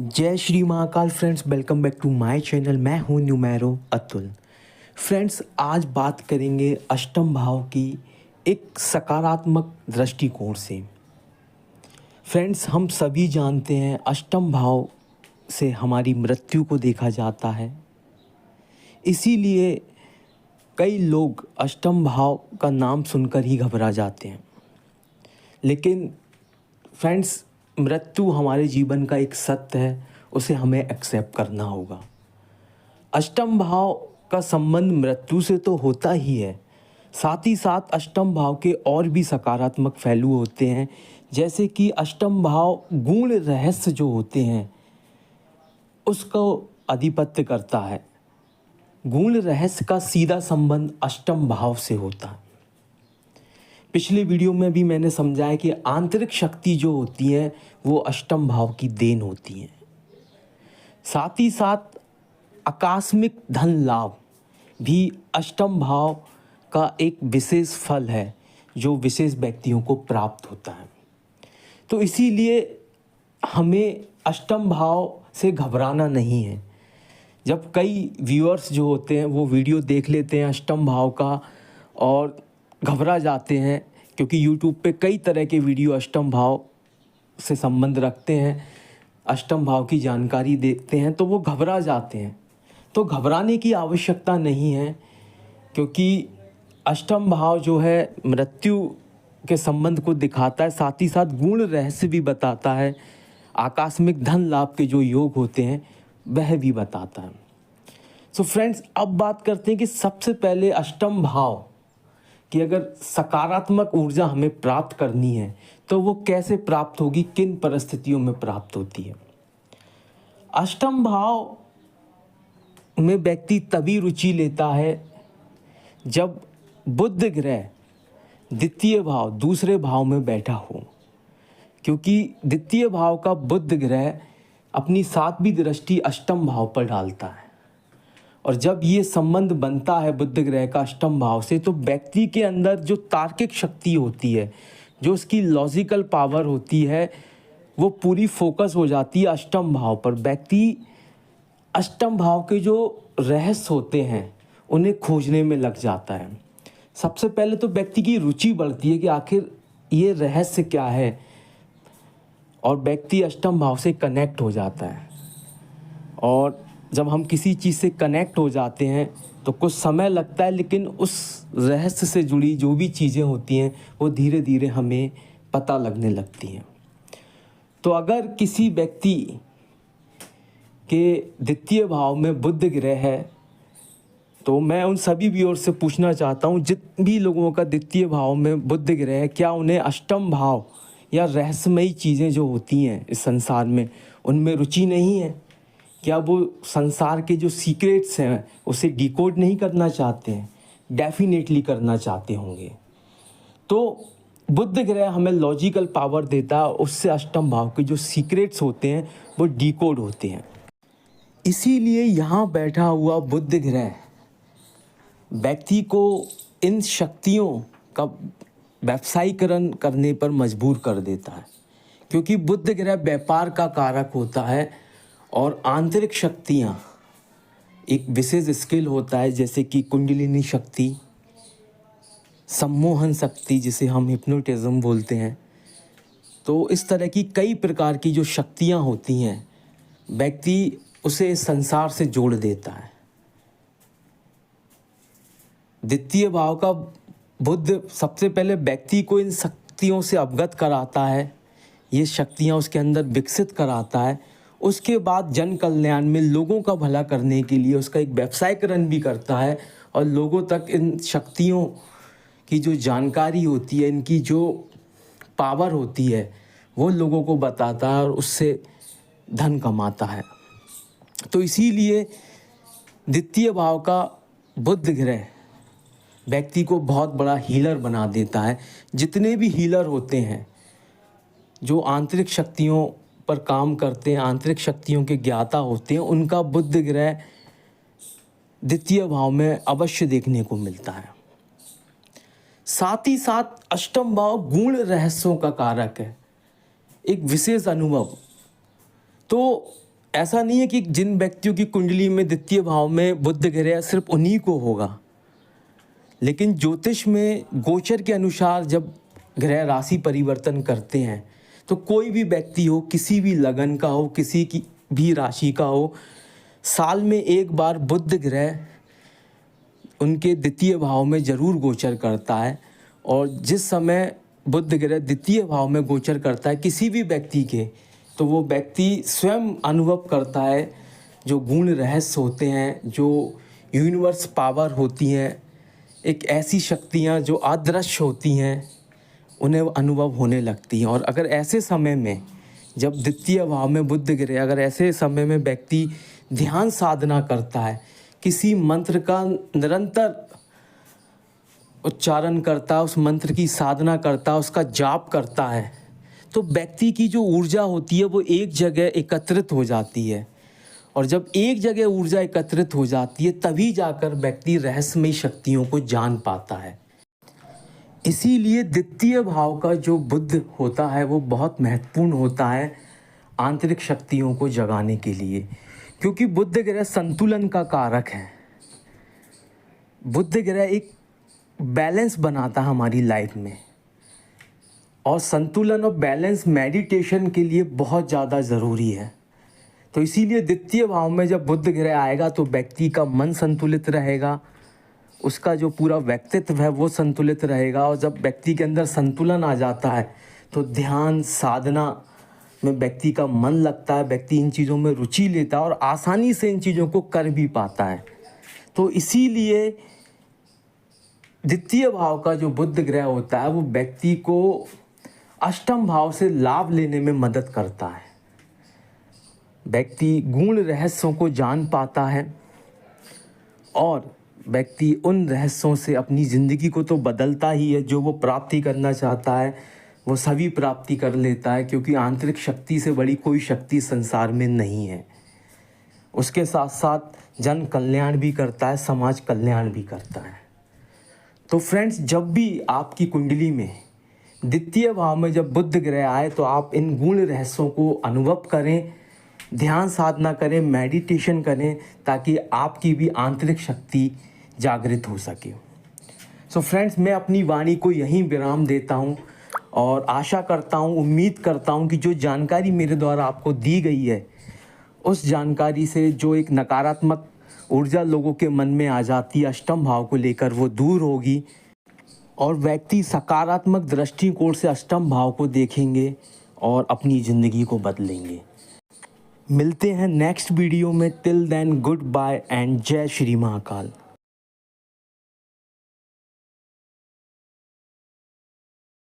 जय Shri Mahakal friends, welcome back to my channel. मैं हूं न्यूमेरो अतुल। फ्रेंड्स, आज बात करेंगे अष्टम भाव की एक सकारात्मक दृष्टिकोण से। फ्रेंड्स, हम सभी जानते हैं अष्टम भाव से हमारी मृत्यु को देखा जाता है। इसीलिए कई लोग अष्टम भाव का नाम सुनकर ही घबरा जाते हैं। लेकिन फ्रेंड्स, मृत्यु हमारे जीवन का एक सत्य है, उसे हमें एक्सेप्ट करना होगा। अष्टम भाव का संबंध मृत्यु से तो होता ही है, साथ ही साथ अष्टम भाव के और भी सकारात्मक पहलू होते हैं, जैसे कि अष्टम भाव गूढ़ रहस्य जो होते हैं उसको आधिपत्य करता है। गूढ़ रहस्य का सीधा संबंध अष्टम भाव से होता है। पिछले वीडियो में भी मैंने समझाया कि आंतरिक शक्ति जो होती है वो अष्टम भाव की देन होती है। साथ ही साथ आकस्मिक धन लाभ भी अष्टम भाव का एक विशेष फल है जो विशेष व्यक्तियों को प्राप्त होता है। तो इसीलिए हमें अष्टम भाव से घबराना नहीं है। जब कई व्यूअर्स जो होते हैं वो वीडियो देख लेते हैं अष्टम भाव का और घबरा जाते हैं, क्योंकि यूट्यूब पे कई तरह के वीडियो अष्टम भाव से संबंध रखते हैं, अष्टम भाव की जानकारी देते हैं, तो वो घबरा जाते हैं। तो घबराने की आवश्यकता नहीं है, क्योंकि अष्टम भाव जो है मृत्यु के संबंध को दिखाता है, साथ ही साथ गूढ़ रहस्य भी बताता है, आकस्मिक धन लाभ के जो योग होते हैं वह भी बताता है। सो फ्रेंड्स, अब बात करते हैं कि सबसे पहले अष्टम भाव कि अगर सकारात्मक ऊर्जा हमें प्राप्त करनी है तो वो कैसे प्राप्त होगी, किन परिस्थितियों में प्राप्त होती है। अष्टम भाव में व्यक्ति तभी रुचि लेता है जब बुध ग्रह द्वितीय भाव दूसरे भाव में बैठा हो, क्योंकि द्वितीय भाव का बुध ग्रह अपनी 7वीं दृष्टि अष्टम भाव पर डालता है। और जब ये संबंध बनता है बुध ग्रह का अष्टम भाव से, तो व्यक्ति के अंदर जो तार्किक शक्ति होती है, जो उसकी लॉजिकल पावर होती है, वो पूरी फोकस हो जाती है अष्टम भाव पर। व्यक्ति अष्टम भाव के जो रहस्य होते हैं उन्हें खोजने में लग जाता है। सबसे पहले तो व्यक्ति की रुचि बढ़ती है कि आखिर ये रहस्य क्या है, और व्यक्ति अष्टम भाव से कनेक्ट हो जाता है। और जब हम किसी चीज़ से कनेक्ट हो जाते हैं तो कुछ समय लगता है, लेकिन उस रहस्य से जुड़ी जो भी चीज़ें होती हैं वो धीरे धीरे हमें पता लगने लगती हैं। तो अगर किसी व्यक्ति के द्वितीय भाव में बुध ग्रह है, तो मैं उन सभी व्यूअर से पूछना चाहता हूँ, जिन भी लोगों का द्वितीय भाव में बुध ग्रह है, क्या उन्हें अष्टम भाव या रहस्यमयी चीज़ें जो होती हैं इस संसार में उनमें रुचि नहीं है? क्या वो संसार के जो सीक्रेट्स हैं उसे डिकोड नहीं करना चाहते हैं? डेफिनेटली करना चाहते होंगे। तो बुध ग्रह हमें लॉजिकल पावर देता है, उससे अष्टम भाव के जो सीक्रेट्स होते हैं वो डिकोड होते हैं। इसीलिए यहाँ बैठा हुआ बुध ग्रह व्यक्ति को इन शक्तियों का व्यावसायीकरण करने पर मजबूर कर देता है, क्योंकि बुध ग्रह व्यापार का कारक होता है। और आंतरिक शक्तियाँ एक विशेष स्किल होता है, जैसे कि कुंडलिनी शक्ति, सम्मोहन शक्ति जिसे हम हिप्नोटिज्म बोलते हैं। तो इस तरह की कई प्रकार की जो शक्तियाँ होती हैं, व्यक्ति उसे संसार से जोड़ देता है। द्वितीय भाव का बुध सबसे पहले व्यक्ति को इन शक्तियों से अवगत कराता है, ये शक्तियाँ उसके अंदर विकसित कराता है। उसके बाद जन कल्याण में लोगों का भला करने के लिए उसका एक व्यवसायीकरण भी करता है, और लोगों तक इन शक्तियों की जो जानकारी होती है, इनकी जो पावर होती है, वो लोगों को बताता है और उससे धन कमाता है। तो इसीलिए द्वितीय भाव का बुध ग्रह व्यक्ति को बहुत बड़ा हीलर बना देता है। जितने भी हीलर होते हैं जो आंतरिक शक्तियों पर काम करते हैं, आंतरिक शक्तियों के ज्ञाता होते हैं, उनका बुध ग्रह द्वितीय भाव में अवश्य देखने को मिलता है। साथ ही साथ अष्टम भाव गूढ़ रहस्यों का कारक है, एक विशेष अनुभव। तो ऐसा नहीं है कि जिन व्यक्तियों की कुंडली में द्वितीय भाव में बुध ग्रह सिर्फ उन्हीं को होगा, लेकिन ज्योतिष में गोचर के अनुसार जब ग्रह राशि परिवर्तन करते हैं तो कोई भी व्यक्ति हो, किसी भी लगन का हो, किसी की भी राशि का हो, साल में एक बार बुध ग्रह उनके द्वितीय भाव में ज़रूर गोचर करता है। और जिस समय बुध ग्रह द्वितीय भाव में गोचर करता है किसी भी व्यक्ति के, तो वो व्यक्ति स्वयं अनुभव करता है जो गुण रहस्य होते हैं, जो यूनिवर्स पावर होती हैं, एक ऐसी शक्तियाँ जो अदृश्य होती हैं, उन्हें अनुभव होने लगती हैं। और अगर ऐसे समय में जब द्वितीय भाव में बुध ग्रह, अगर ऐसे समय में व्यक्ति ध्यान साधना करता है, किसी मंत्र का निरंतर उच्चारण करता है, उस मंत्र की साधना करता है, उसका जाप करता है, तो व्यक्ति की जो ऊर्जा होती है वो एक जगह एकत्रित हो जाती है। और जब एक जगह ऊर्जा एकत्रित हो जाती है तभी जाकर व्यक्ति रहस्यमयी शक्तियों को जान पाता है। इसीलिए द्वितीय भाव का जो बुध होता है वो बहुत महत्वपूर्ण होता है आंतरिक शक्तियों को जगाने के लिए, क्योंकि बुध ग्रह संतुलन का कारक है। बुध ग्रह एक बैलेंस बनाता है हमारी लाइफ में, और संतुलन और बैलेंस मेडिटेशन के लिए बहुत ज़्यादा ज़रूरी है। तो इसीलिए द्वितीय भाव में जब बुध ग्रह आएगा तो व्यक्ति का मन संतुलित रहेगा, उसका जो पूरा व्यक्तित्व है वो संतुलित रहेगा। और जब व्यक्ति के अंदर संतुलन आ जाता है तो ध्यान साधना में व्यक्ति का मन लगता है, व्यक्ति इन चीज़ों में रुचि लेता है और आसानी से इन चीज़ों को कर भी पाता है। तो इसीलिए द्वितीय भाव का जो बुध ग्रह होता है वो व्यक्ति को अष्टम भाव से लाभ लेने में मदद करता है। व्यक्ति गूढ़ रहस्यों को जान पाता है और व्यक्ति उन रहस्यों से अपनी ज़िंदगी को तो बदलता ही है। जो वो प्राप्ति करना चाहता है वो सभी प्राप्ति कर लेता है, क्योंकि आंतरिक शक्ति से बड़ी कोई शक्ति संसार में नहीं है। उसके साथ साथ जन कल्याण भी करता है, समाज कल्याण भी करता है। तो फ्रेंड्स, जब भी आपकी कुंडली में द्वितीय भाव में जब बुध ग्रह आए तो आप इन गूढ़ रहस्यों को अनुभव करें, ध्यान साधना करें, मेडिटेशन करें, ताकि आपकी भी आंतरिक शक्ति जागृत हो सके। सो फ्रेंड्स, मैं अपनी वाणी को यहीं विराम देता हूं और आशा करता हूं, उम्मीद करता हूं कि जो जानकारी मेरे द्वारा आपको दी गई है उस जानकारी से जो एक नकारात्मक ऊर्जा लोगों के मन में आ जाती है अष्टम भाव को लेकर, वो दूर होगी और व्यक्ति सकारात्मक दृष्टिकोण से अष्टम भाव को देखेंगे और अपनी ज़िंदगी को बदलेंगे। मिलते हैं नेक्स्ट वीडियो में। Till then goodbye and जय श्री महाकाल।